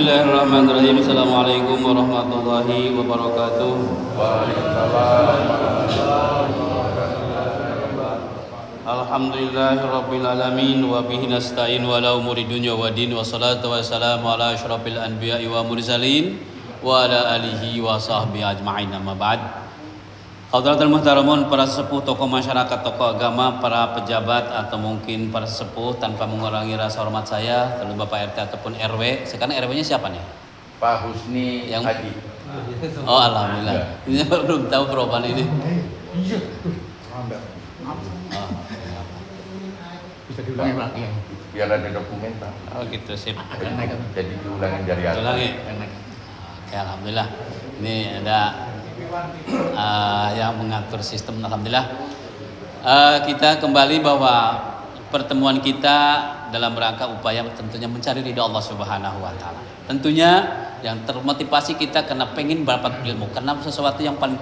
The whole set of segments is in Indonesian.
Bismillahirrahmanirrahim. Assalamualaikum warahmatullahi wabarakatuh. Alhamdulillahirabbil alamin wa bihi nasta'in wa la umuri dunya wa din wa salatu wa salamu ala asyrafil anbiya'i wa mursalin wa ala alihi wa sahbihi ajma'in, amma ba'd. Hadratul muhtaramun, para sepuh, tokoh masyarakat, tokoh agama, para pejabat atau mungkin para sepuh, tanpa mengurangi rasa hormat saya, terlebih Bapak RT ataupun RW. Sekarang RW-nya siapa nih? Pak Husni yang Haji. Oh, alhamdulillah. Ini belum tahu perubahan ini. Iya. Oh, Bisa diulangi Pak? Biar ada dokumen Pak. oh gitu, sip. Jadi diulangin dari atas. Ulangi. Oke, alhamdulillah. Ini ada yang mengatur sistem, alhamdulillah. Kita kembali bahwa pertemuan kita dalam rangka upaya tentunya mencari ridha Allah Subhanahu wa taala. Tentunya yang termotivasi kita karena pengen mendapat ilmu, karena sesuatu yang paling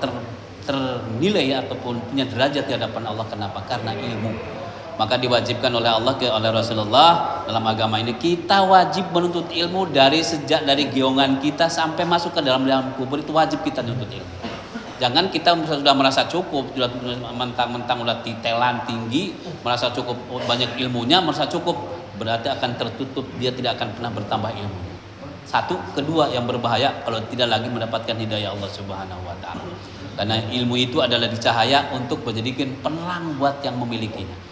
ternilai ataupun punya derajat di hadapan Allah. Kenapa? Karena ilmu. Maka diwajibkan oleh Allah oleh Rasulullah dalam agama ini, kita wajib menuntut ilmu dari giongan kita sampai masuk ke dalam kubur, itu wajib kita menuntut ilmu. Jangan kita sudah merasa cukup, sudah mentang-mentang udah titelan tinggi, merasa cukup banyak ilmunya, merasa cukup, berarti akan tertutup, dia tidak akan pernah bertambah ilmunya. Satu, kedua yang berbahaya kalau tidak lagi mendapatkan hidayah Allah Subhanahu wa taala. Karena ilmu itu adalah cahaya untuk menjadikan penerang buat yang memilikinya.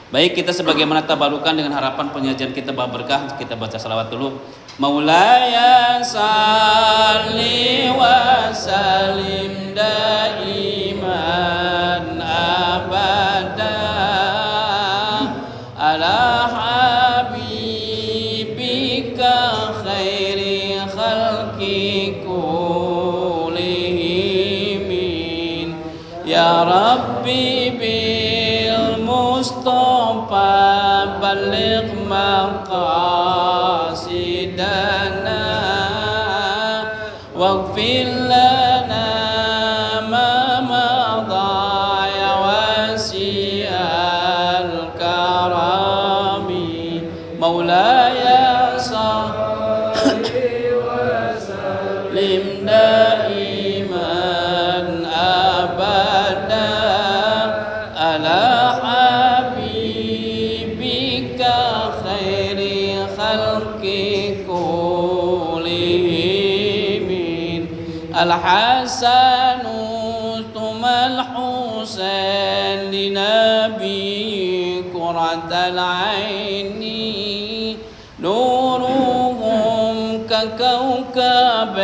Baik, kita sebagaimana tabarukan dengan harapan penyajian kita berkah, kita baca salawat dulu. Maulaya salli wa salim daiman abada ala habibika khairi khalqi kullihim ya Rabbi bil Mustafa baligh maqasidana waghfir lana ma madha ya wasi'al karami maulaya salli wa sallim daiman abada ala الحسن ثم الحسين لنبي قرة العين نورهم ككوكب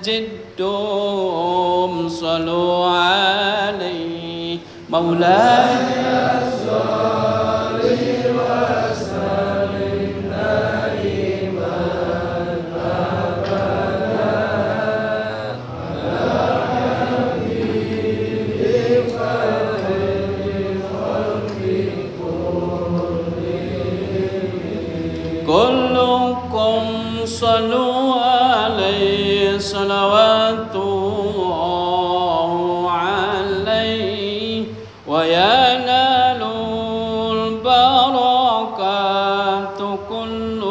جدهم صلوا عليه مولاي صلوا عليه صلوات الله عليه وينال البركات كل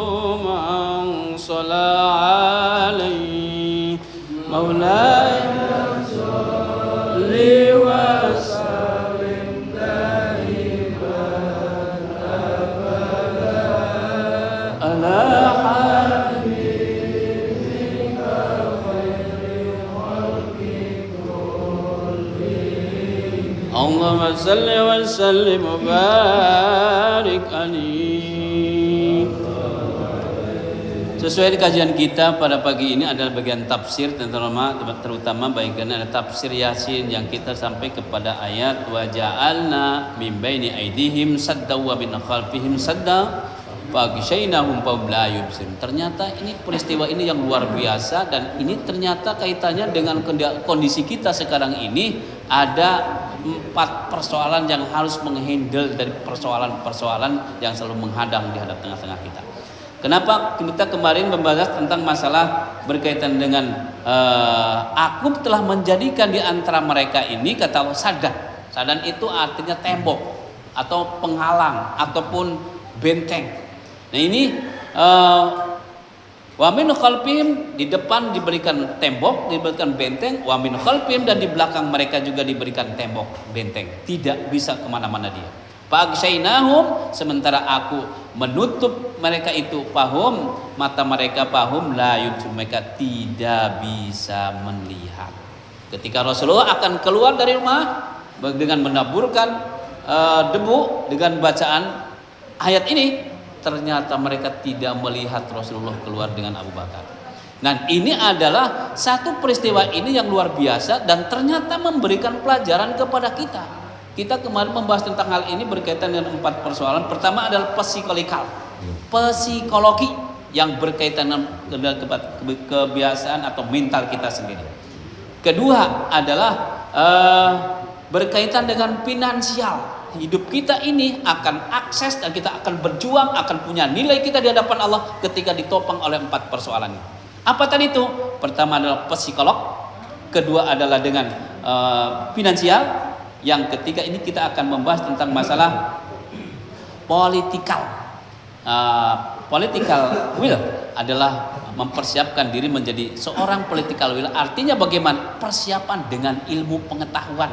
من صلى عليه مولاي صل وسلم دائما أبدا على Allahumma salli wa sallim wa barik alaihi. Sesuai kajian kita pada pagi ini adalah bagian tafsir, terutama bagian ada tafsir Yasin yang kita sampai kepada ayat wa ja'alna min baini aidihim sadda wa min khalfihim sadda faghshaynahum fahum la yubsirun. Ternyata ini peristiwa ini yang luar biasa, dan ini ternyata kaitannya dengan kondisi kita sekarang ini. Ada 4 persoalan yang harus menghandle dari persoalan-persoalan yang selalu menghadang di hadap tengah-tengah kita. Kenapa kita kemarin membahas tentang masalah berkaitan dengan aku telah menjadikan di antara mereka ini, kata Allah, sadan. Sadan itu artinya tembok atau penghalang ataupun benteng. Nah ini Wa min khalfihim, di depan diberikan tembok, diberikan benteng. Wa min khalfihim, dan di belakang mereka juga diberikan tembok, benteng. Tidak bisa kemana-mana dia. Fa'aghshaynahum, sementara aku menutup mereka itu, fahum, mata mereka, fahum la yubsirun, mereka tidak bisa melihat. Ketika Rasulullah akan keluar dari rumah dengan menaburkan debu dengan bacaan ayat ini, ternyata mereka tidak melihat Rasulullah keluar dengan Abu Bakar. Nah, ini adalah satu peristiwa ini yang luar biasa dan ternyata memberikan pelajaran kepada kita. Kita kemarin membahas tentang hal ini berkaitan dengan 4 persoalan. Pertama adalah psikologi yang berkaitan dengan kebiasaan atau mental kita sendiri. Kedua adalah berkaitan dengan finansial. Hidup kita ini akan akses dan kita akan berjuang, akan punya nilai kita di hadapan Allah ketika ditopang oleh 4 persoalan ini. Apa tadi itu? Pertama adalah psikolog, kedua adalah dengan finansial, yang ketiga ini kita akan membahas tentang masalah political will adalah mempersiapkan diri menjadi seorang political will. Artinya bagaimana? Persiapan dengan ilmu pengetahuan.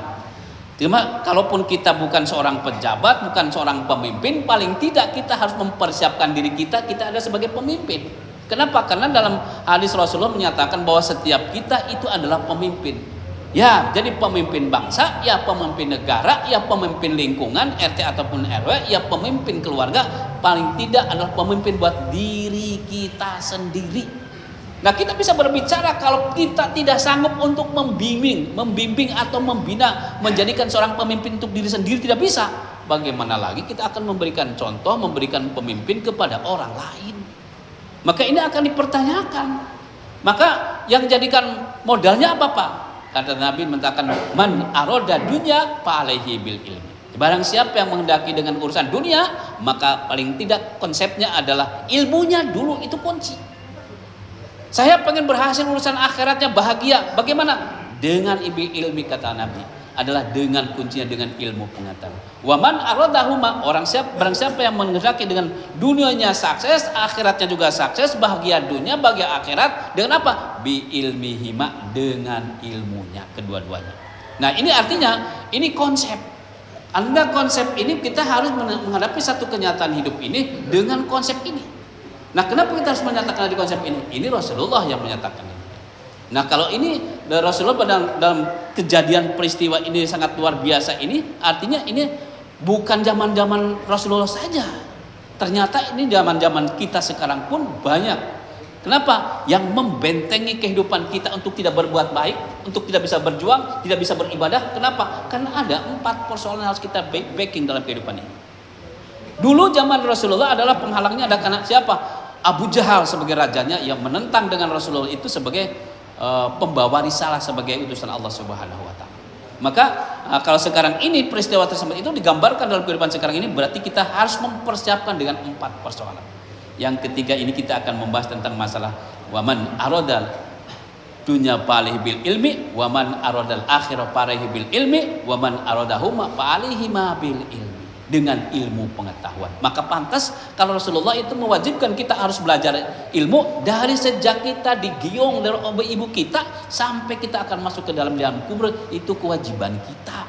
Cuma kalaupun kita bukan seorang pejabat, bukan seorang pemimpin, paling tidak kita harus mempersiapkan diri kita ada sebagai pemimpin. Kenapa? Karena dalam hadis Rasulullah menyatakan bahwa setiap kita itu adalah pemimpin. Ya, jadi pemimpin bangsa, ya pemimpin negara, ya pemimpin lingkungan, RT ataupun RW, ya pemimpin keluarga, paling tidak adalah pemimpin buat diri kita sendiri. Nah, kita bisa berbicara kalau kita tidak sanggup untuk membimbing atau membina, menjadikan seorang pemimpin untuk diri sendiri, tidak bisa. Bagaimana lagi kita akan memberikan contoh, memberikan pemimpin kepada orang lain? Maka ini akan dipertanyakan. Maka yang jadikan modalnya apa, Pak? Kata Nabi mengatakan, man aroda dunya fa alaihi bil ilmi. Barang siapa yang menghendaki dengan urusan dunia, maka paling tidak konsepnya adalah ilmunya dulu itu kunci. Saya pengen berhasil urusan akhiratnya bahagia. Bagaimana? Dengan ilmi, kata Nabi, adalah dengan kuncinya dengan ilmu pengetahuan. Waman aradahuma, barang siapa yang menghendaki dengan dunianya sukses, akhiratnya juga sukses, bahagia dunia, bahagia akhirat, dengan apa? Bi ilmihima, dengan ilmunya kedua-duanya. Nah, ini artinya ini konsep. Anda konsep ini kita harus menghadapi satu kenyataan hidup ini dengan konsep ini. Nah, kenapa kita harus menyatakan di konsep ini? Ini Rasulullah yang menyatakan ini. Nah, kalau ini Rasulullah dalam kejadian peristiwa ini sangat luar biasa ini, artinya ini bukan zaman-zaman Rasulullah saja. Ternyata ini zaman-zaman kita sekarang pun banyak. Kenapa? Yang membentengi kehidupan kita untuk tidak berbuat baik, untuk tidak bisa berjuang, tidak bisa beribadah. Kenapa? Karena ada 4 persoalan yang harus kita backing dalam kehidupan ini. Dulu zaman Rasulullah adalah penghalangnya ada karena siapa? Abu Jahal sebagai rajanya yang menentang dengan Rasulullah itu sebagai pembawa risalah, sebagai utusan Allah Subhanahu wa taala. Maka kalau sekarang ini peristiwa tersebut itu digambarkan dalam kehidupan sekarang ini, berarti kita harus mempersiapkan dengan 4 persoalan. Yang ketiga ini kita akan membahas tentang masalah waman aradal dunya palih bil ilmi, waman aradal akhirah palih bil ilmi, waman aradahuma palihima bil ilmi, dengan ilmu pengetahuan. Maka pantas kalau Rasulullah itu mewajibkan kita harus belajar ilmu dari sejak kita digiong dari ibu kita sampai kita akan masuk ke dalam liang kubur, itu kewajiban kita.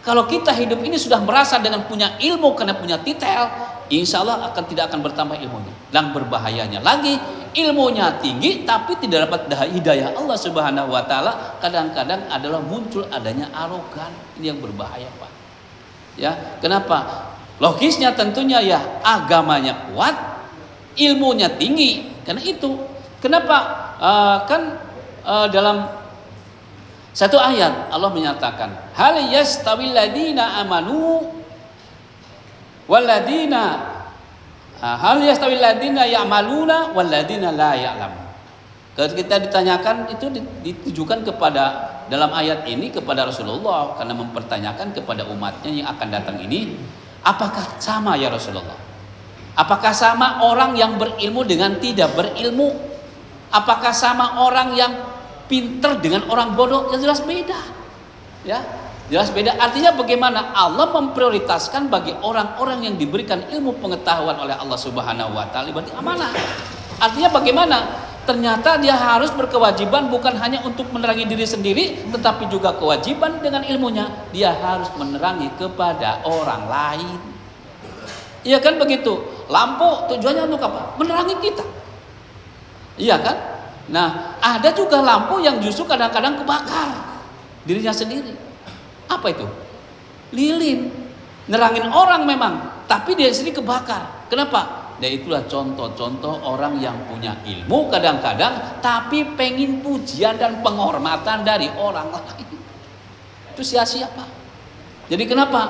Kalau kita hidup ini sudah merasa dengan punya ilmu karena punya titel, insya Allah tidak akan bertambah ilmunya. Dan berbahayanya lagi, ilmunya tinggi tapi tidak dapat hidayah Allah Subhanahu wa taala, kadang-kadang adalah muncul adanya arogan. Ini yang berbahaya, Pak. Ya, kenapa? Logisnya tentunya ya agamanya kuat, ilmunya tinggi. Karena itu, kenapa? Dalam satu ayat Allah menyatakan, hal yastawil ladina amanu waladina hal yastawil ladina ya'maluna waladina la ya'lamun. Kalau kita ditanyakan itu ditujukan kepada dalam ayat ini kepada Rasulullah karena mempertanyakan kepada umatnya yang akan datang ini, apakah sama ya Rasulullah? Apakah sama orang yang berilmu dengan tidak berilmu? Apakah sama orang yang pinter dengan orang bodoh? Ya jelas beda. Ya, jelas beda. Artinya bagaimana? Allah memprioritaskan bagi orang-orang yang diberikan ilmu pengetahuan oleh Allah Subhanahu wa taala berarti amanah. Artinya bagaimana? ternyata dia harus berkewajiban bukan hanya untuk menerangi diri sendiri, tetapi juga kewajiban dengan ilmunya dia harus menerangi kepada orang lain. Iya kan begitu? Lampu tujuannya untuk apa? Menerangi kita. Iya kan? Nah, ada juga lampu yang justru kadang-kadang kebakar dirinya sendiri. Apa itu? Lilin. Nerangin orang memang, tapi dia sendiri kebakar. Kenapa? Dan itulah contoh-contoh orang yang punya ilmu kadang-kadang tapi pengen pujian dan penghormatan dari orang lain. Itu sia-sia, Pak. Jadi kenapa?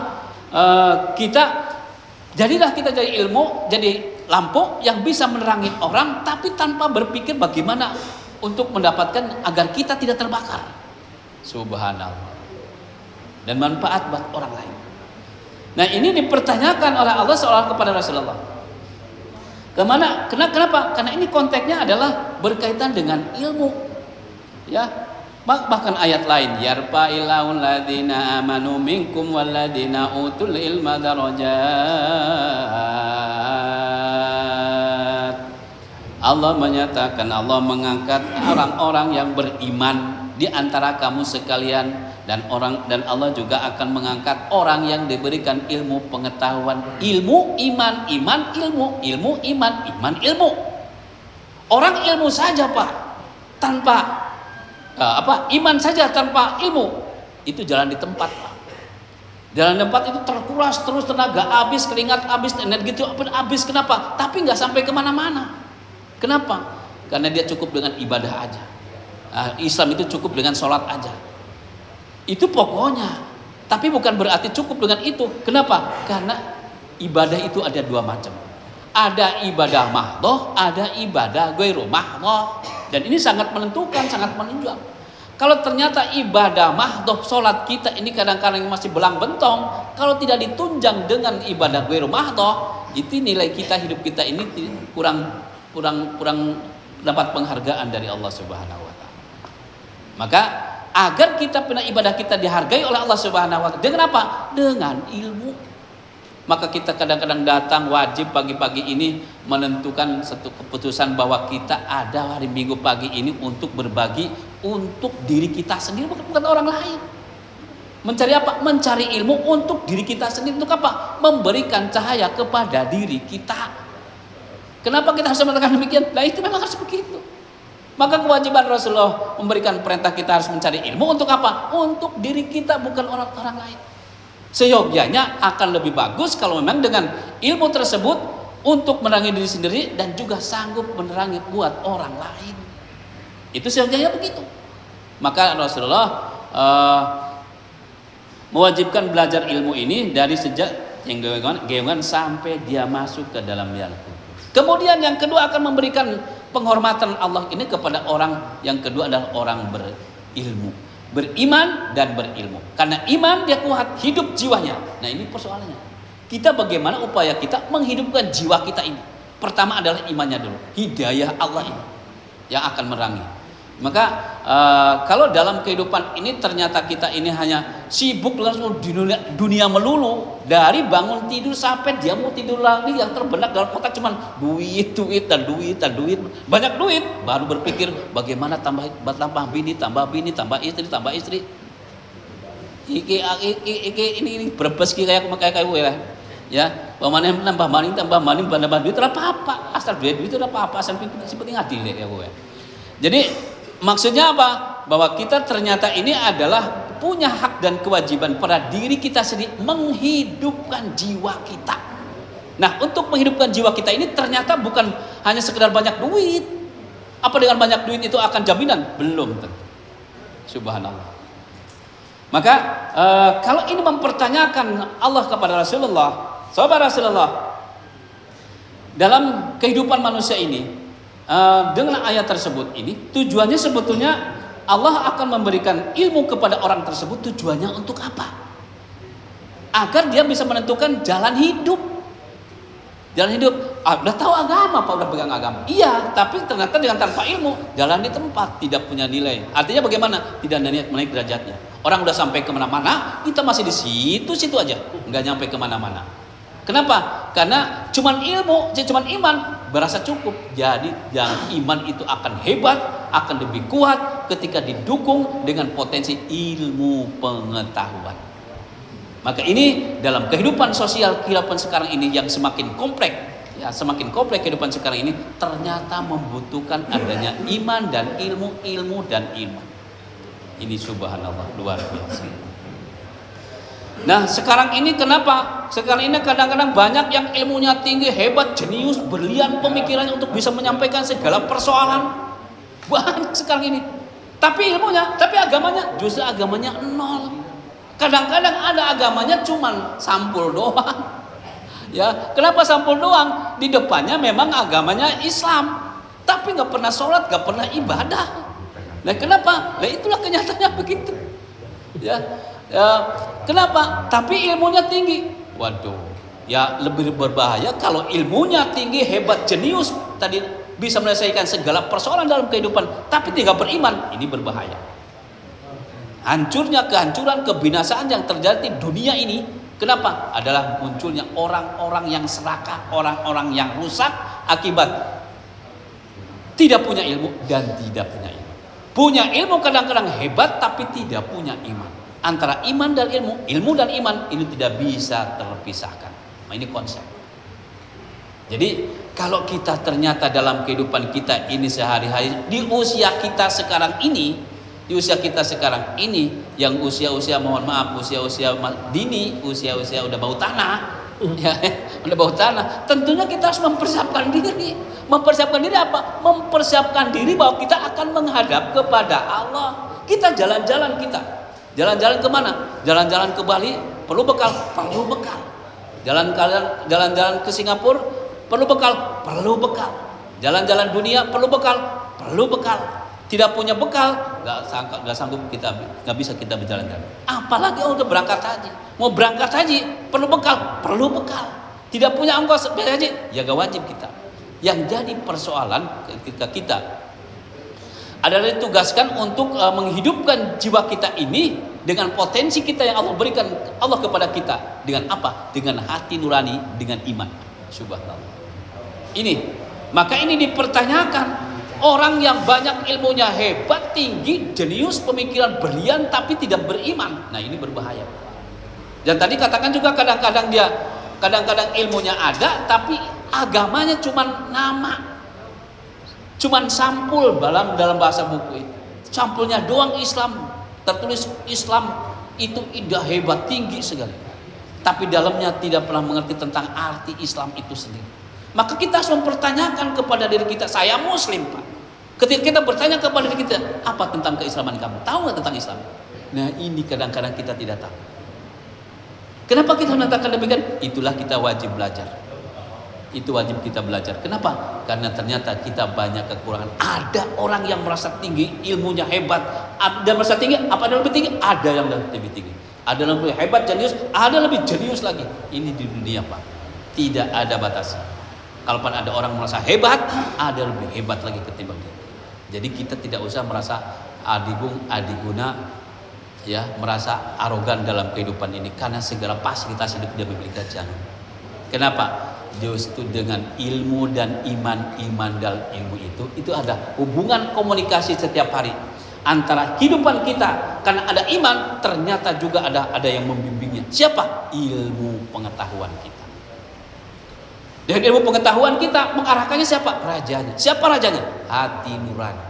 Jadilah kita jadi ilmu, jadi lampu yang bisa menerangi orang tapi tanpa berpikir bagaimana untuk mendapatkan agar kita tidak terbakar. Subhanallah. Dan manfaat buat orang lain. Nah, ini dipertanyakan oleh Allah seolah kepada Rasulullah. Kenapa? Karena ini konteksnya adalah berkaitan dengan ilmu. Ya. Bahkan ayat lain, yarfa'illahu alladziina aamanu minkum walladziina utul ilma darajat. Allah menyatakan, Allah mengangkat orang-orang yang beriman di antara kamu sekalian, dan Allah juga akan mengangkat orang yang diberikan ilmu pengetahuan, ilmu iman, ilmu iman, ilmu. Orang ilmu saja, Pak, tanpa iman saja tanpa ilmu itu jalan di tempat, Pak. Jalan di tempat itu terkuras terus, tenaga habis, keringat habis, energi itu habis. Kenapa? Tapi nggak sampai kemana-mana. Kenapa? Karena dia cukup dengan ibadah aja. Islam itu cukup dengan sholat aja. Itu pokoknya. Tapi bukan berarti cukup dengan itu. Kenapa? Karena ibadah itu ada dua macam. Ada ibadah mahdhah, ada ibadah ghairu mahdhah. Dan ini sangat menentukan, sangat menunjang. Kalau ternyata ibadah mahdhah, sholat kita ini kadang-kadang masih belang bentong, kalau tidak ditunjang dengan ibadah ghairu mahdhah, itu nilai kita, hidup kita ini kurang dapat penghargaan dari Allah Subhanahu wa taala. Maka agar kita punya ibadah kita dihargai oleh Allah Subhanahu wa taala, dengan apa? Dengan ilmu. Maka kita kadang-kadang datang wajib pagi-pagi ini menentukan satu keputusan bahwa kita ada hari Minggu pagi ini untuk berbagi untuk diri kita sendiri, bukan orang lain. Mencari apa? Mencari ilmu untuk diri kita sendiri. Untuk apa? Memberikan cahaya kepada diri kita. Kenapa kita harus mengatakan demikian? Nah, itu memang harus begitu. Maka kewajiban Rasulullah memberikan perintah kita harus mencari ilmu untuk apa? Untuk diri kita, bukan orang lain. Seyogyanya akan lebih bagus kalau memang dengan ilmu tersebut untuk menerangi diri sendiri dan juga sanggup menerangi buat orang lain. Itu seyogyanya begitu. Maka Rasulullah mewajibkan belajar ilmu ini dari sejak yang geongan sampai dia masuk ke dalam liang. Kemudian yang kedua akan memberikan penghormatan Allah ini kepada orang yang kedua adalah orang berilmu, beriman dan berilmu. Karena iman dia kuat hidup jiwanya. Nah, ini persoalannya. Kita bagaimana upaya kita menghidupkan jiwa kita ini? Pertama adalah imannya dulu, hidayah Allah ini yang akan menerangi. Maka kalau dalam kehidupan ini ternyata kita ini hanya sibuk langsung di dunia melulu, dari bangun tidur sampai dia mau tidur lagi, yang terbenak dalam otak cuman duit, banyak duit, baru berpikir bagaimana tambah bini, tambah istri. Ini berbes kayak ya, pemanen nambah maning duit apa asal duit itu apa asal seperti ngadil ya gue. Jadi maksudnya apa? Bahwa kita ternyata ini adalah punya hak dan kewajiban pada diri kita sendiri menghidupkan jiwa kita. Nah, untuk menghidupkan jiwa kita ini ternyata bukan hanya sekedar banyak duit. Apa dengan banyak duit itu akan jaminan? Belum tentu. Subhanallah. Maka kalau ini mempertanyakan Allah kepada Rasulullah, sahabat Rasulullah, dalam kehidupan manusia ini, dengan ayat tersebut ini tujuannya sebetulnya Allah akan memberikan ilmu kepada orang tersebut, tujuannya untuk apa? Agar dia bisa menentukan jalan hidup. Udah tahu agama, Pak, udah pegang agama. Iya, tapi ternyata dengan tanpa ilmu, jalan di tempat tidak punya nilai. Artinya bagaimana? Tidak ada niat menaik derajatnya. Orang udah sampai kemana-mana, kita masih di situ aja, nggak nyampe kemana-mana. Kenapa? Karena cuman ilmu, cuman iman berasa cukup. Jadi yang iman itu akan hebat, akan lebih kuat ketika didukung dengan potensi ilmu pengetahuan. Maka ini dalam kehidupan sosial kehidupan sekarang ini yang semakin kompleks, ya semakin kompleks kehidupan sekarang ini ternyata membutuhkan adanya iman dan ilmu dan iman. Ini subhanallah luar biasa. Nah sekarang ini kenapa? Sekarang ini kadang-kadang banyak yang ilmunya tinggi, hebat, jenius, berlian pemikirannya untuk bisa menyampaikan segala persoalan. Banyak sekarang ini. Tapi ilmunya, tapi agamanya, justru agamanya nol. Kadang-kadang ada agamanya cuman sampul doang. Ya, kenapa sampul doang? Di depannya memang agamanya Islam, tapi nggak pernah sholat, nggak pernah ibadah. Nah kenapa? Nah itulah kenyataannya begitu. Ya. Kenapa? Tapi ilmunya tinggi. Waduh, ya lebih berbahaya kalau ilmunya tinggi, hebat, jenius, tadi bisa menyelesaikan segala persoalan dalam kehidupan, tapi tidak beriman. Ini berbahaya. Hancurnya, kehancuran, kebinasaan yang terjadi di dunia ini, kenapa? Adalah munculnya orang-orang yang serakah, orang-orang yang rusak akibat tidak punya ilmu dan tidak punya ilmu. Punya ilmu kadang-kadang hebat, tapi tidak punya iman. Antara iman dan ilmu dan iman ini tidak bisa terpisahkan. Nah, ini konsep. Jadi kalau kita ternyata dalam kehidupan kita ini sehari-hari di usia kita sekarang ini, yang usia-usia mohon maaf usia-usia dini, usia-usia udah bau tanah, ya, udah bau tanah. Tentunya kita harus mempersiapkan diri. Mempersiapkan diri apa? Mempersiapkan diri bahwa kita akan menghadap kepada Allah. Kita jalan-jalan Jalan-jalan kemana? Jalan-jalan ke Bali perlu bekal, perlu bekal. Jalan-jalan ke Singapura perlu bekal, perlu bekal. Jalan-jalan dunia perlu bekal, perlu bekal. Tidak punya bekal, nggak sanggup kita, nggak bisa kita berjalan-jalan. Apalagi udah berangkat haji, mau berangkat haji perlu bekal, perlu bekal. Tidak punya ongkos haji, ya gak wajib kita. Yang jadi persoalan ketika kita adalah ditugaskan untuk menghidupkan jiwa kita ini dengan potensi kita yang Allah berikan Allah kepada kita. Dengan apa? Dengan hati nurani, dengan iman. Subhanallah. Maka ini dipertanyakan. Orang yang banyak ilmunya hebat, tinggi, jenius, pemikiran berlian tapi tidak beriman. Nah ini berbahaya. Dan tadi katakan juga kadang-kadang ilmunya ada tapi agamanya cuma nama. Cuman sampul dalam bahasa buku itu. Sampulnya doang Islam, tertulis Islam itu indah, hebat, tinggi sekali. Tapi dalamnya tidak pernah mengerti tentang arti Islam itu sendiri. Maka kita harus mempertanyakan kepada diri kita, saya Muslim Pak. Ketika kita bertanya kepada diri kita, apa tentang keislaman kamu? Tahu nggak tentang Islam? Nah ini kadang-kadang kita tidak tahu. Kenapa kita mengatakan demikian? Itulah kita wajib belajar. Itu wajib kita belajar. Kenapa? Karena ternyata kita banyak kekurangan. Ada orang yang merasa tinggi, ilmunya hebat. Ada merasa tinggi, apa ada lebih tinggi? Ada yang lebih tinggi. Ada yang lebih hebat, jenius, ada lebih jenius lagi. Ini di dunia Pak. Tidak ada batas. Kalaupun ada orang merasa hebat, ada lebih hebat lagi ketimbang dia. Jadi kita tidak usah merasa adiguna, ya, merasa arogan dalam kehidupan ini. Karena segala fasilitas hidup dia memiliki. Jangan. Kenapa? Justru dengan ilmu dan iman dan ilmu itu ada hubungan komunikasi setiap hari antara kehidupan kita. Karena ada iman, ternyata juga ada yang membimbingnya. Siapa? Ilmu pengetahuan kita. Dengan ilmu pengetahuan kita mengarahkannya siapa? Rajanya. Siapa rajanya? Hati nurani.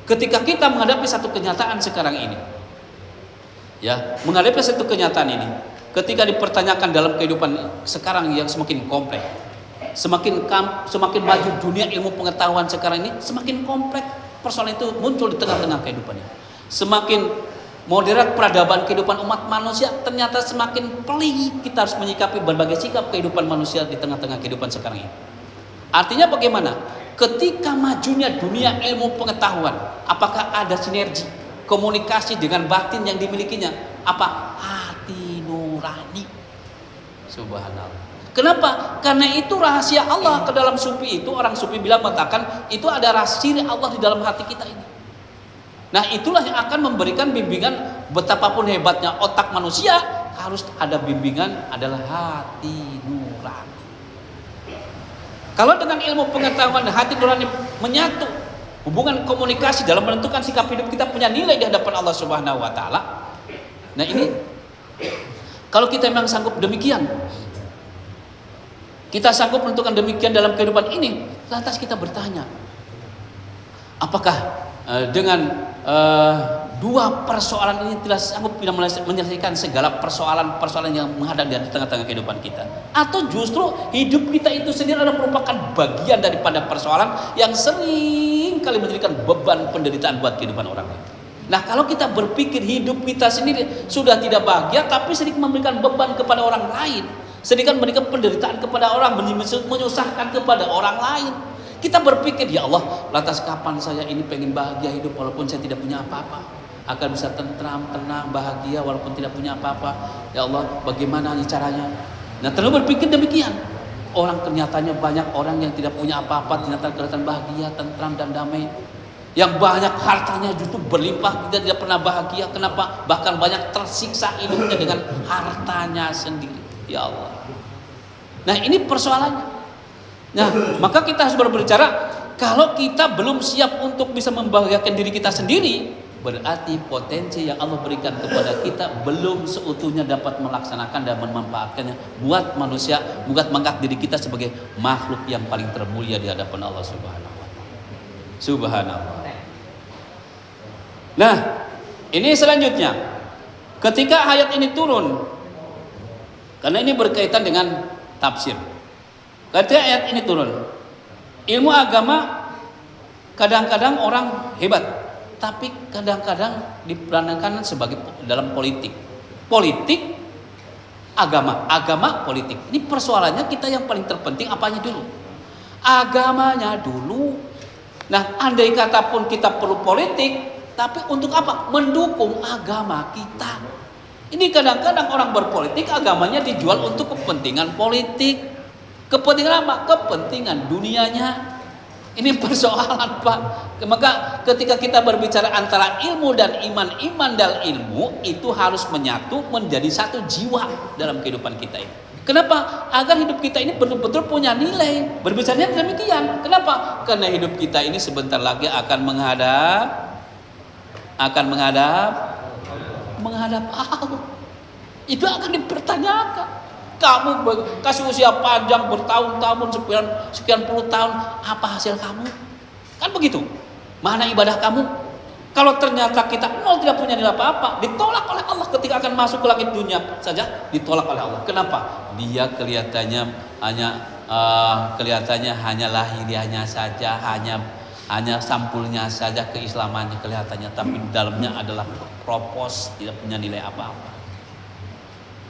Ketika kita menghadapi satu kenyataan sekarang ini, ya, menghadapi satu kenyataan ini, ketika dipertanyakan dalam kehidupan sekarang yang semakin kompleks, semakin maju dunia ilmu pengetahuan sekarang ini, semakin kompleks persoalan itu muncul di tengah-tengah kehidupan ini. Semakin moderat peradaban kehidupan umat manusia, ternyata semakin pelik kita harus menyikapi berbagai sikap kehidupan manusia di tengah-tengah kehidupan sekarang ini. Artinya bagaimana? Ketika majunya dunia ilmu pengetahuan, apakah ada sinergi, komunikasi dengan batin yang dimilikinya? Apa? Hati nurani. Subhanallah. Kenapa? Karena itu rahasia Allah. Ke dalam sufi itu, orang sufi bilang mengatakan itu ada rahasia Allah di dalam hati kita ini. Nah itulah yang akan memberikan bimbingan. Betapapun hebatnya otak manusia, harus ada bimbingan adalah hati nurani. Kalau dengan ilmu pengetahuan hati nurani menyatu, hubungan komunikasi dalam menentukan sikap hidup kita punya nilai di hadapan Allah Subhanahu wa taala. Nah, ini kalau kita memang sanggup demikian, kita sanggup menentukan demikian dalam kehidupan ini, lantas kita bertanya, apakah dengan dua persoalan ini tidak sanggup menyelesaikan segala persoalan-persoalan yang menghadang di tengah-tengah kehidupan kita, atau justru hidup kita itu sendiri adalah merupakan bagian daripada persoalan yang sering kali menjadikan beban penderitaan buat kehidupan orang lain. Nah, kalau kita berpikir hidup kita sendiri sudah tidak bahagia, tapi sering memberikan beban kepada orang lain, sedangkan memberikan penderitaan kepada orang, menyusahkan kepada orang lain, kita berpikir, ya Allah, lantas kapan saya ini pengen bahagia hidup walaupun saya tidak punya apa-apa, akan bisa tentram, tenang, bahagia walaupun tidak punya apa-apa. Ya Allah, bagaimana caranya? Nah, terlalu berpikir demikian. Orang ternyatanya banyak orang yang tidak punya apa-apa ternyata kelihatan bahagia, tentram dan damai. Yang banyak hartanya justru berlimpah, kita tidak pernah bahagia. Kenapa? Bahkan banyak tersiksa hidupnya dengan hartanya sendiri. Ya Allah. Nah, ini persoalannya. Nah, maka kita harus berbicara, kalau kita belum siap untuk bisa membahagiakan diri kita sendiri, berarti potensi yang Allah berikan kepada kita belum seutuhnya dapat melaksanakan dan memanfaatkannya buat manusia, buat mengangkat diri kita sebagai makhluk yang paling termulia di hadapan Allah Subhanahu wa taala. Subhanallah. Nah, ini selanjutnya, ketika ayat ini turun, karena ini berkaitan dengan tafsir. Ketika ayat ini turun, ilmu agama kadang-kadang orang hebat, tapi kadang-kadang diperankan sebagai dalam politik, agama, politik. Ini persoalannya, kita yang paling terpenting apanya dulu? Agamanya dulu. Nah, andai kata pun kita perlu politik, tapi untuk apa? Mendukung agama kita. Ini kadang-kadang orang berpolitik, agamanya dijual untuk kepentingan politik. Kepentingan apa? Kepentingan dunianya. Ini persoalan, Pak. Maka ketika kita berbicara antara ilmu dan iman dan ilmu itu harus menyatu menjadi satu jiwa dalam kehidupan kita ini. Kenapa? Agar hidup kita ini betul-betul punya nilai. Berbicaranya demikian. Kenapa? Karena hidup kita ini sebentar lagi akan menghadap Allah. Itu akan dipertanyakan. Kamu kasih usia panjang bertahun-tahun, sekian puluh tahun, apa hasil kamu? Kan begitu. Mana ibadah kamu? Kalau ternyata kita tidak punya nilai apa-apa, ditolak oleh Allah ketika akan masuk ke langit dunia saja, ditolak oleh Allah. Kenapa? Dia kelihatannya hanya lahiriahnya saja, hanya sampulnya saja keislamannya kelihatannya, tapi di dalamnya adalah propos, tidak punya nilai apa-apa.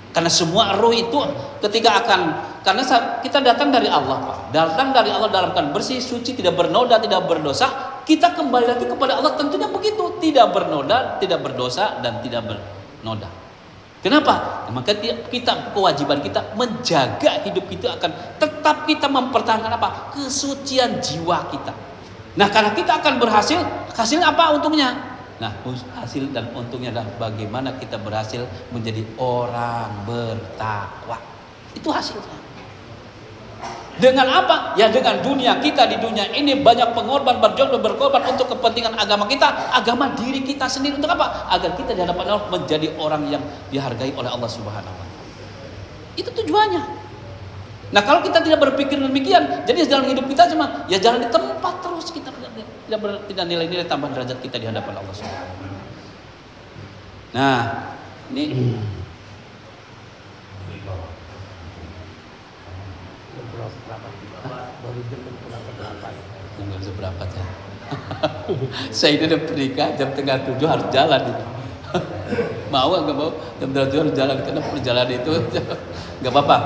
Karena semua ruh itu karena kita datang dari Allah, Pak. Datang dari Allah dalam keadaan bersih, suci, tidak bernoda, tidak berdosa. Kita kembali lagi kepada Allah tentunya begitu, tidak bernoda, tidak berdosa dan tidak bernoda. Kenapa? Maka kewajiban kita menjaga hidup kita akan tetap kita mempertahankan apa? Kesucian jiwa kita. Nah, karena kita akan berhasil, hasilnya apa untungnya? Nah, hasil dan untungnya adalah bagaimana kita berhasil menjadi orang bertakwa. Itu hasilnya. Dengan apa? Ya dengan dunia kita, di dunia ini banyak berkorban untuk kepentingan agama kita, agama diri kita sendiri. Untuk apa? Agar kita di hadapan Allah menjadi orang yang dihargai oleh Allah Subhanahu wa taala. Itu tujuannya. Nah, kalau kita tidak berpikir demikian, jadi dalam hidup kita cuma ya jalan di tempat terus, kita tidak nilai-nilai tambah derajat kita di hadapan Allah Subhanahu wa taala. Nah, ini jam seberapa ya? Saya ini udah pernikah jam 6:30 harus jalan itu. Mau nggak mau jam 7 harus jalan, karena perjalanan itu nggak apa-apa.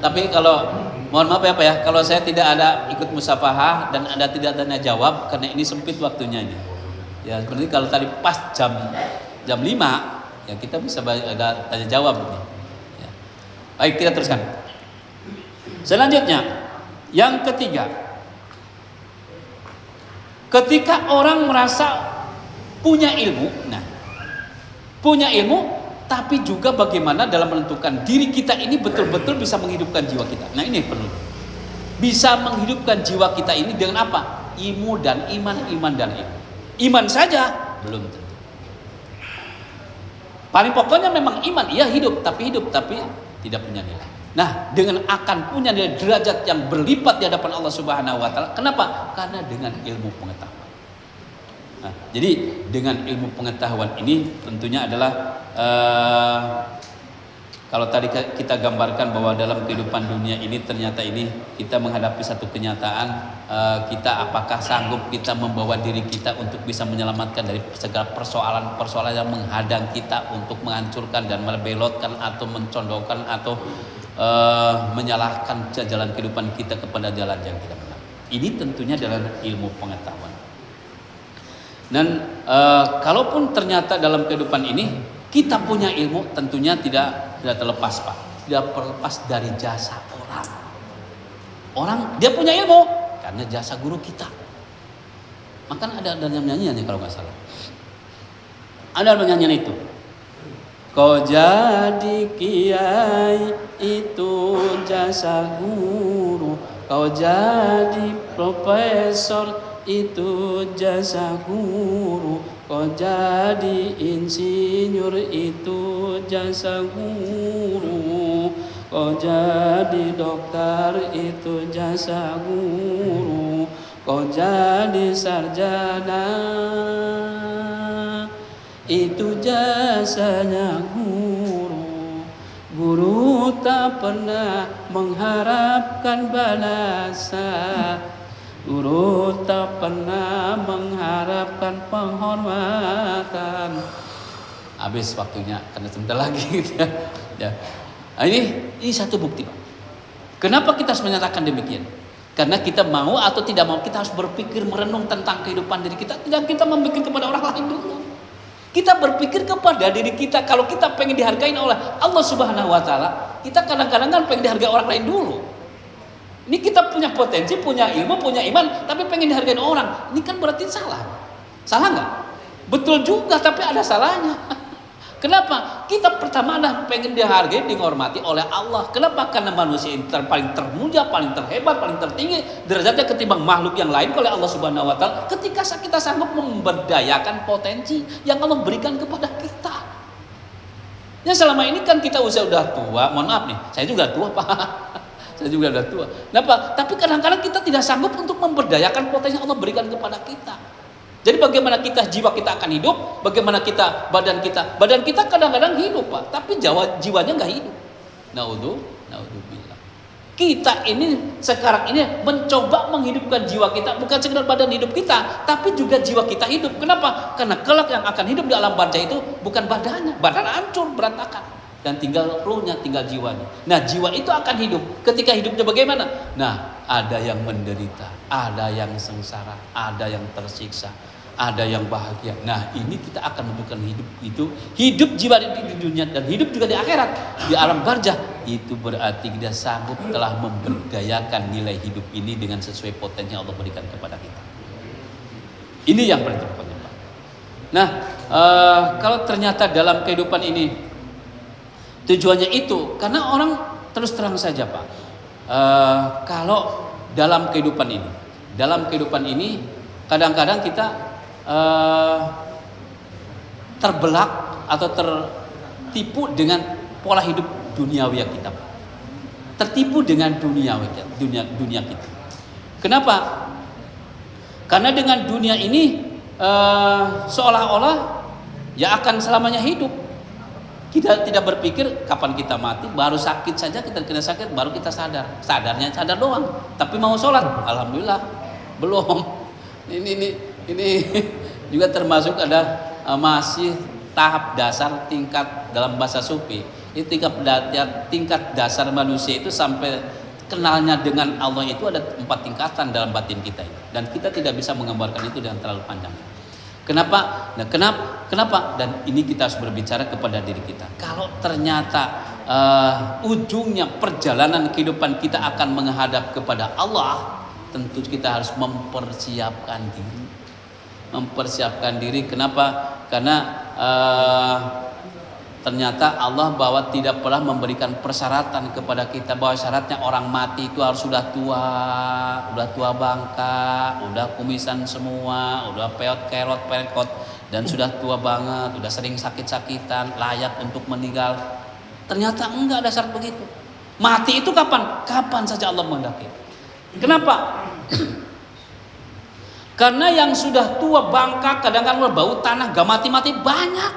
Tapi kalau mohon maaf ya Pak ya, kalau saya tidak ada ikut musafahah dan Anda tidak tanya jawab, karena ini sempit waktunya ini. Ya seperti kalau tadi pas jam 5, ya kita bisa ada tanya jawab ini. Ya. Baik, kita teruskan. Selanjutnya, yang ketiga, ketika orang merasa punya ilmu, punya ilmu, tapi juga bagaimana dalam menentukan diri kita ini betul-betul bisa menghidupkan jiwa kita. Nah, ini perlu. bisa menghidupkan jiwa kita ini dengan apa? Ilmu dan iman, iman dan ilmu. Iman saja belum tentu. Paling pokoknya memang iman, iya hidup tapi tidak punya nilai. Nah, dengan akan punya nilai derajat yang berlipat di hadapan Allah Subhanahu wa taala. Kenapa? Karena dengan ilmu pengetahuan. Nah, jadi dengan ilmu pengetahuan ini tentunya adalah kalau tadi kita gambarkan bahwa dalam kehidupan dunia ini ternyata ini kita menghadapi satu kenyataan, kita apakah sanggup kita membawa diri kita untuk bisa menyelamatkan dari segala persoalan-persoalan yang menghadang kita untuk menghancurkan dan membelotkan atau mencondongkan atau menyalahkan jalan kehidupan kita kepada jalan yang tidak benar. Ini tentunya dalam ilmu pengetahuan. Dan kalaupun ternyata dalam kehidupan ini kita punya ilmu, tentunya tidak terlepas Pak, tidak terlepas dari jasa orang. Orang dia punya ilmu karena jasa guru kita. Maka ada nyanyiannya kalau nggak salah. Ada nyanyian itu. Kau jadi kiai itu jasa guru, kau jadi profesor itu jasa guru, kau jadi insinyur itu jasa guru, kau jadi dokter itu jasa guru, kau jadi sarjana itu jasanya guru. Guru tak pernah mengharapkan balasan, guru tak pernah mengharapkan penghormatan. Habis waktunya karena sebentar lagi gitu ya. Nah, ini satu bukti Pak. Kenapa kita harus menyatakan demikian? Karena kita mau atau tidak mau kita harus berpikir merenung tentang kehidupan diri kita. Tidak kita memikir kepada orang lain dulu. Kita berpikir kepada diri kita. Kalau kita pengen dihargai oleh Allah Subhanahu wa taala, kita kadang-kadang kan pengen dihargai orang lain dulu. Ini kita punya potensi, punya ilmu, punya iman, tapi pengen dihargai orang. Ini kan berarti salah. Salah nggak? Betul juga, tapi ada salahnya. Kenapa? Kita pertama adalah pengen dihargai, dihormati oleh Allah. Kenapa? Karena manusia ini paling termulia, paling terhebat, paling tertinggi derajatnya ketimbang makhluk yang lain oleh Allah Subhanahu wa taala. Ketika kita sanggup memberdayakan potensi yang Allah berikan kepada kita. Ya selama ini kan kita udah tua, mohon maaf nih, saya juga tua Pak. Saya juga udah tua. Kenapa? Tapi kadang-kadang kita tidak sanggup untuk memberdayakan potensi yang Allah berikan kepada kita. Jadi bagaimana jiwa kita akan hidup, bagaimana badan kita kadang-kadang hidup Pak, tapi jiwanya nggak hidup. Naudzubillah. Kita ini sekarang ini mencoba menghidupkan jiwa kita, bukan sekedar badan hidup kita, tapi juga jiwa kita hidup. Kenapa? Karena kelak yang akan hidup di alam barzah itu bukan badannya, badan hancur berantakan, dan tinggal ruhnya, tinggal jiwanya. Nah, jiwa itu akan hidup. Ketika hidupnya bagaimana? Nah, ada yang menderita, ada yang sengsara, ada yang tersiksa, ada yang bahagia. Nah, ini kita akan menunjukkan hidup jiwa di dunia dan hidup juga di akhirat, di alam barzah. Itu berarti kita sanggup telah memberdayakan nilai hidup ini dengan sesuai potensi yang Allah berikan kepada kita. Ini yang paling terpenting Pak. Nah, kalau ternyata dalam kehidupan ini tujuannya itu, karena orang terus terang saja Pak, kalau dalam kehidupan ini kadang-kadang kita terbelak atau tertipu dengan pola hidup duniawi kita, tertipu dengan dunia kita. Kenapa? Karena dengan dunia ini seolah-olah ya akan selamanya hidup. Kita tidak berpikir kapan kita mati, baru sakit saja kita kena sakit baru kita sadarnya sadar doang, tapi mau sholat alhamdulillah belum. Ini juga termasuk ada masih tahap dasar tingkat dalam bahasa sufi. Itu tingkat dasar manusia itu sampai kenalnya dengan Allah itu ada 4 tingkatan dalam batin kita ini. Dan kita tidak bisa menggambarkan itu dengan terlalu panjang. Kenapa? Nah, kenapa? Dan ini kita harus berbicara kepada diri kita. Kalau ternyata ujungnya perjalanan kehidupan kita akan menghadap kepada Allah, tentu kita harus mempersiapkan diri. Kenapa? Karena ternyata Allah bahwa tidak pernah memberikan persyaratan kepada kita bahwa syaratnya orang mati itu harus sudah tua bangka, udah kumisan semua, udah peot dan sudah tua banget, udah sering sakit-sakitan, layak untuk meninggal. Ternyata enggak ada syarat begitu. Mati itu kapan? Kapan saja Allah menghendaki. Kenapa? Karena yang sudah tua bangka, kadang-kadang bau tanah, gak mati-mati banyak.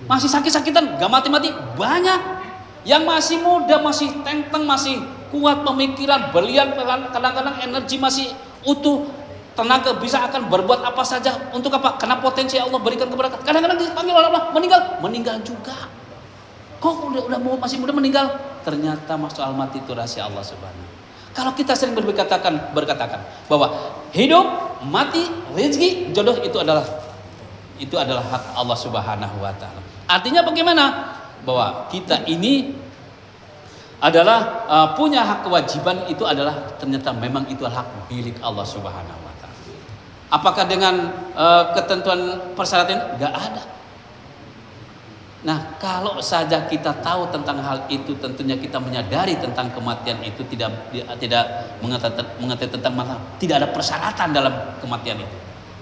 Masih sakit-sakitan, gak mati-mati banyak. Yang masih muda, masih tenteng, masih kuat pemikiran, berlian, kadang-kadang energi masih utuh, tenaga bisa akan berbuat apa saja. Untuk apa? Karena potensi Allah berikan kepada kita. Kadang-kadang dipanggil oleh Allah, meninggal juga. Kok udah masih muda meninggal? Ternyata soal mati itu rahasia Allah Subhanahu. Kalau kita sering berkatakan bahwa hidup, mati, rezeki, jodoh itu adalah hak Allah Subhanahu wa taala. Artinya bagaimana? Bahwa kita ini adalah punya hak kewajiban, itu adalah ternyata memang itu hak milik Allah Subhanahu wa taala. Apakah dengan ketentuan persyaratan? Enggak ada. Nah, kalau saja kita tahu tentang hal itu, tentunya kita menyadari tentang kematian itu tidak mengetahui tentang tidak ada persyaratan dalam kematian itu.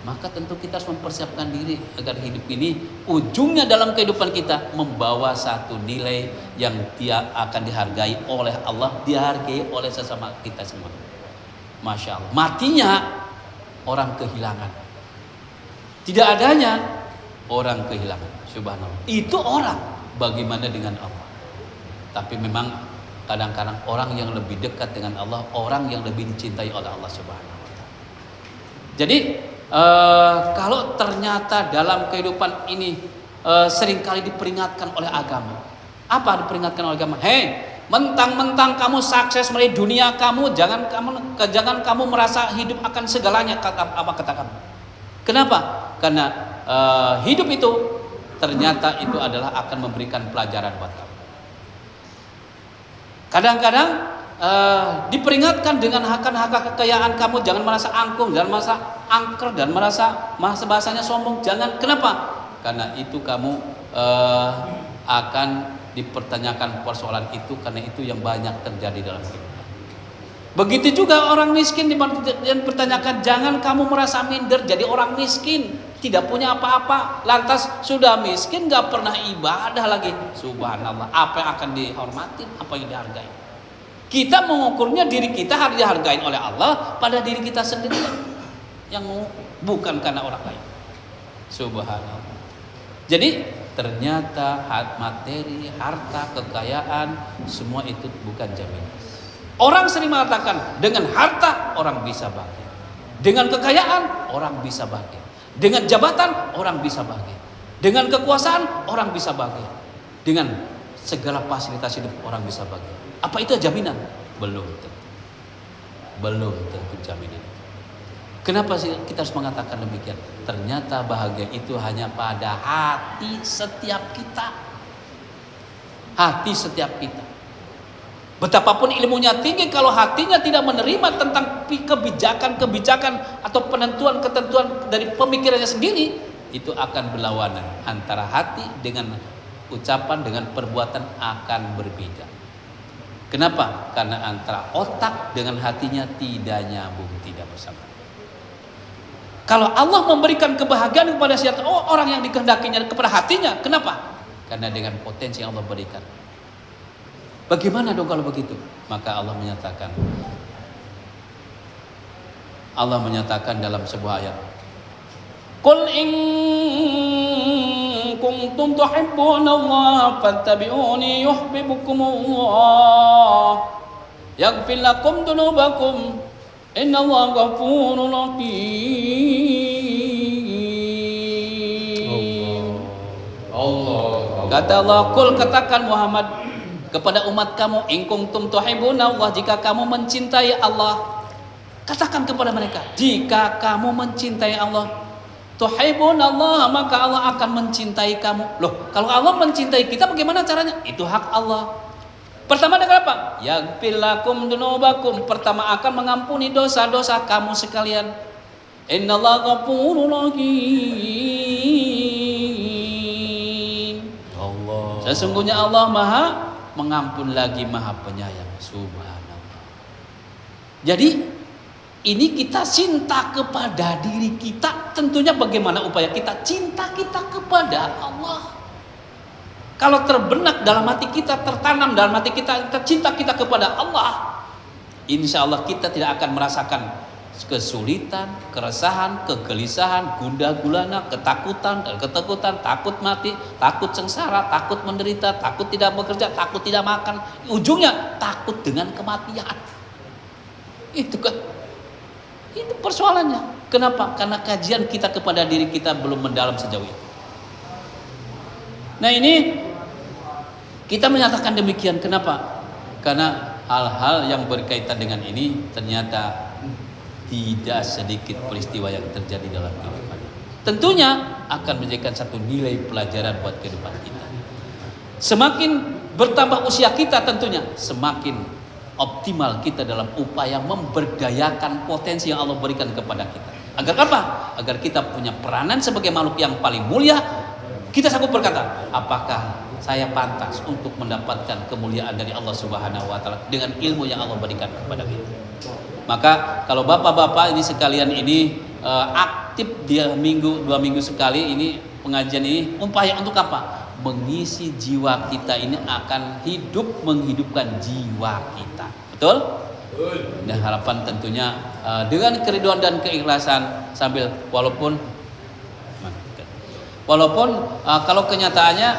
Maka tentu kita harus mempersiapkan diri agar hidup ini ujungnya dalam kehidupan kita membawa satu nilai yang dia akan dihargai oleh Allah, dihargai oleh sesama kita semua. Masya Allah. Matinya orang kehilangan, tidak adanya orang kehilangan. Subhanallah. Itu orang. Bagaimana dengan Allah? Tapi memang kadang-kadang orang yang lebih dekat dengan Allah, orang yang lebih dicintai oleh Allah Subhanahu wa taala. Jadi kalau ternyata dalam kehidupan ini seringkali diperingatkan oleh agama. Apa diperingatkan oleh agama? Hei, mentang-mentang kamu sukses meraih dunia kamu, jangan kamu merasa hidup akan segalanya, kata kamu. Kenapa? Karena hidup itu ternyata itu adalah akan memberikan pelajaran buat kamu. Kadang-kadang diperingatkan dengan hak kekayaan kamu, jangan merasa angkuh, jangan merasa angker, dan merasa bahasanya sombong, jangan. Kenapa? Karena itu kamu akan dipertanyakan persoalan itu, karena itu yang banyak terjadi dalam hidup. Begitu juga orang miskin dipertanyakan, jangan kamu merasa minder jadi orang miskin, tidak punya apa-apa, lantas sudah miskin gak pernah ibadah lagi. Subhanallah, apa yang akan dihormati, apa yang dihargai? Kita mengukurnya diri kita harus dihargai oleh Allah pada diri kita sendiri yang mengukur, bukan karena orang lain. Subhanallah. Jadi ternyata materi, harta, kekayaan, semua itu bukan jaminan. Orang sering mengatakan dengan harta orang bisa bahagia, dengan kekayaan orang bisa bahagia, dengan jabatan orang bisa bahagia, dengan kekuasaan orang bisa bahagia, dengan segala fasilitas hidup orang bisa bahagia. Apa itu jaminan? Belum tentu jaminan. Kenapa sih kita harus mengatakan demikian? Ternyata bahagia itu hanya pada hati setiap kita. Hati setiap kita. Betapapun ilmunya tinggi, kalau hatinya tidak menerima tentang kebijakan atau ketentuan dari pemikirannya sendiri, itu akan berlawanan. Antara hati dengan ucapan, dengan perbuatan akan berbeda. Kenapa? Karena antara otak dengan hatinya tidak nyambung, tidak bersama. Kalau Allah memberikan kebahagiaan kepada orang yang dikehendakinya kepada hatinya, kenapa? Karena dengan potensi yang Allah berikan. Bagaimana dong kalau begitu? Maka Allah menyatakan dalam sebuah ayat, Qul in kuntum tuhibbunallaha fattabi'uni yuhibbukumullah yaghfir lakum dzunubakum innallaha ghafurur rahim. Allah. Kata Allah, Qul, katakan Muhammad kepada umat kamu, in kuntum tuhibbunallah, jika kamu mencintai Allah, katakan kepada mereka, jika kamu mencintai Allah, tuhibbunallah, maka Allah akan mencintai kamu. Loh, kalau Allah mencintai kita bagaimana caranya? Itu hak Allah. Pertama dengan apa? Yaghfir lakum dzunubakum, pertama akan mengampuni dosa-dosa kamu sekalian. Innallaha ghafurur rahim. Allah. Sesungguhnya Allah Maha mengampun lagi Maha penyayang. Subhanallah. Jadi ini kita cinta kepada diri kita. Tentunya bagaimana upaya kita cinta kita kepada Allah. Kalau terbenak dalam hati kita, tertanam dalam hati kita, cinta kita kepada Allah, insya Allah kita tidak akan merasakan kesulitan, keresahan, kegelisahan, gundah gulana, ketakutan, takut mati, takut sengsara, takut menderita, takut tidak bekerja, takut tidak makan. Ujungnya takut dengan kematian. Itu kan, itu persoalannya. Kenapa? Karena kajian kita kepada diri kita belum mendalam sejauh itu. Nah ini kita menyatakan demikian. Kenapa? Karena hal-hal yang berkaitan dengan ini ternyata tidak sedikit peristiwa yang terjadi dalam kehidupan. Tentunya akan menjadikan satu nilai pelajaran buat kehidupan kita. Semakin bertambah usia kita tentunya semakin optimal kita dalam upaya memberdayakan potensi yang Allah berikan kepada kita. Agar apa? Agar kita punya peranan sebagai makhluk yang paling mulia. Kita sanggup berkata, apakah saya pantas untuk mendapatkan kemuliaan dari Allah Subhanahu wa taala dengan ilmu yang Allah berikan kepada kita. Maka kalau bapak-bapak ini sekalian ini aktif dia dua minggu sekali ini pengajian ini, upaya untuk apa? Mengisi jiwa kita ini akan hidup, menghidupkan jiwa kita. Betul? Dan harapan tentunya dengan keriduan dan keikhlasan sambil walaupun kalau kenyataannya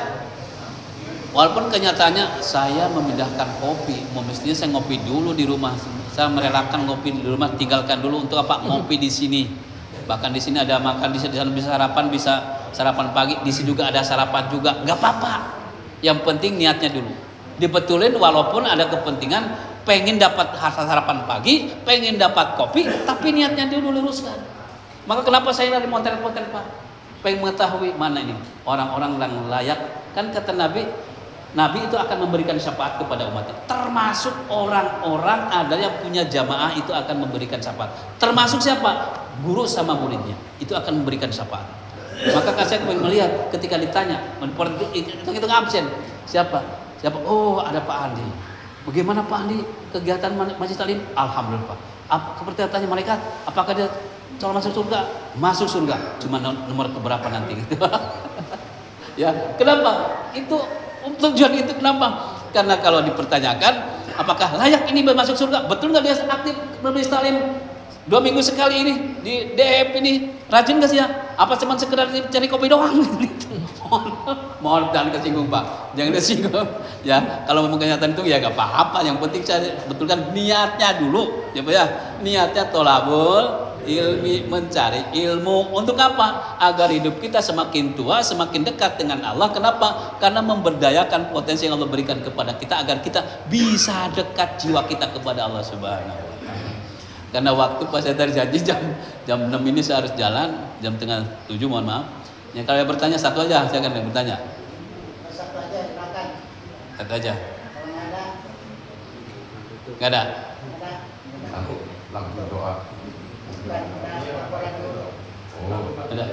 saya memindahkan kopi, mestinya saya ngopi dulu di rumah. Saya merelakan ngopi di rumah, tinggalkan dulu untuk apa? Ngopi di sini. Bahkan di sini ada makan, di sana bisa sarapan, bisa sarapan pagi, di sini juga ada sarapan juga. Enggak apa-apa. Yang penting niatnya dulu. Dibetulin walaupun ada kepentingan pengen dapat sarapan pagi, pengen dapat kopi, tapi niatnya dulu luruskan. Maka kenapa saya dari montel-montel Pak? Pengen mengetahui mana ini orang-orang yang layak. Kan kata Nabi itu akan memberikan syafaat kepada umatnya. Termasuk orang-orang ada yang punya jamaah itu akan memberikan syafaat. Termasuk siapa? Guru sama muridnya. Itu akan memberikan syafaat. Maka saya pengen melihat ketika ditanya, itu absen. Siapa? Oh, ada Pak Andi. Bagaimana Pak Andi kegiatan Majelis Taklim? Alhamdulillah Pak. Seperti tanya malaikat, apakah dia calon masuk surga? Masuk surga. Cuma nomor keberapa nanti gitu. Ya, kenapa? Itu tujuan itu kenapa? Karena kalau dipertanyakan apakah layak ini masuk surga? Betul nggak dia aktif Majelis Taklim 2 minggu sekali ini di DF ini? Rajin nggak sih ya? Apa cuma sekedar cari kopi doang? Mohon jangan kesinggung Pak, jangan disinggung. Ya, kalau memang kenyataan itu ya nggak apa-apa. Yang penting saya betulkan niatnya dulu, ya Pak ya. Niatnya tolabul ilmi, mencari ilmu untuk apa? Agar hidup kita semakin tua, semakin dekat dengan Allah. Kenapa? Karena memberdayakan potensi yang Allah berikan kepada kita agar kita bisa dekat jiwa kita kepada Allah Subhanahu wa taala. Karena waktu pas saya tadi janji jam 6 ini saya harus jalan, jam 6:30 mohon maaf. Yang kalau yang bertanya satu aja, saya akan bertanya. Satu aja, silakan. Satu aja. Kalau nggak ada, Nggak ada. Langsung doa. bukan, ada laporan dulu. Oh, Ada.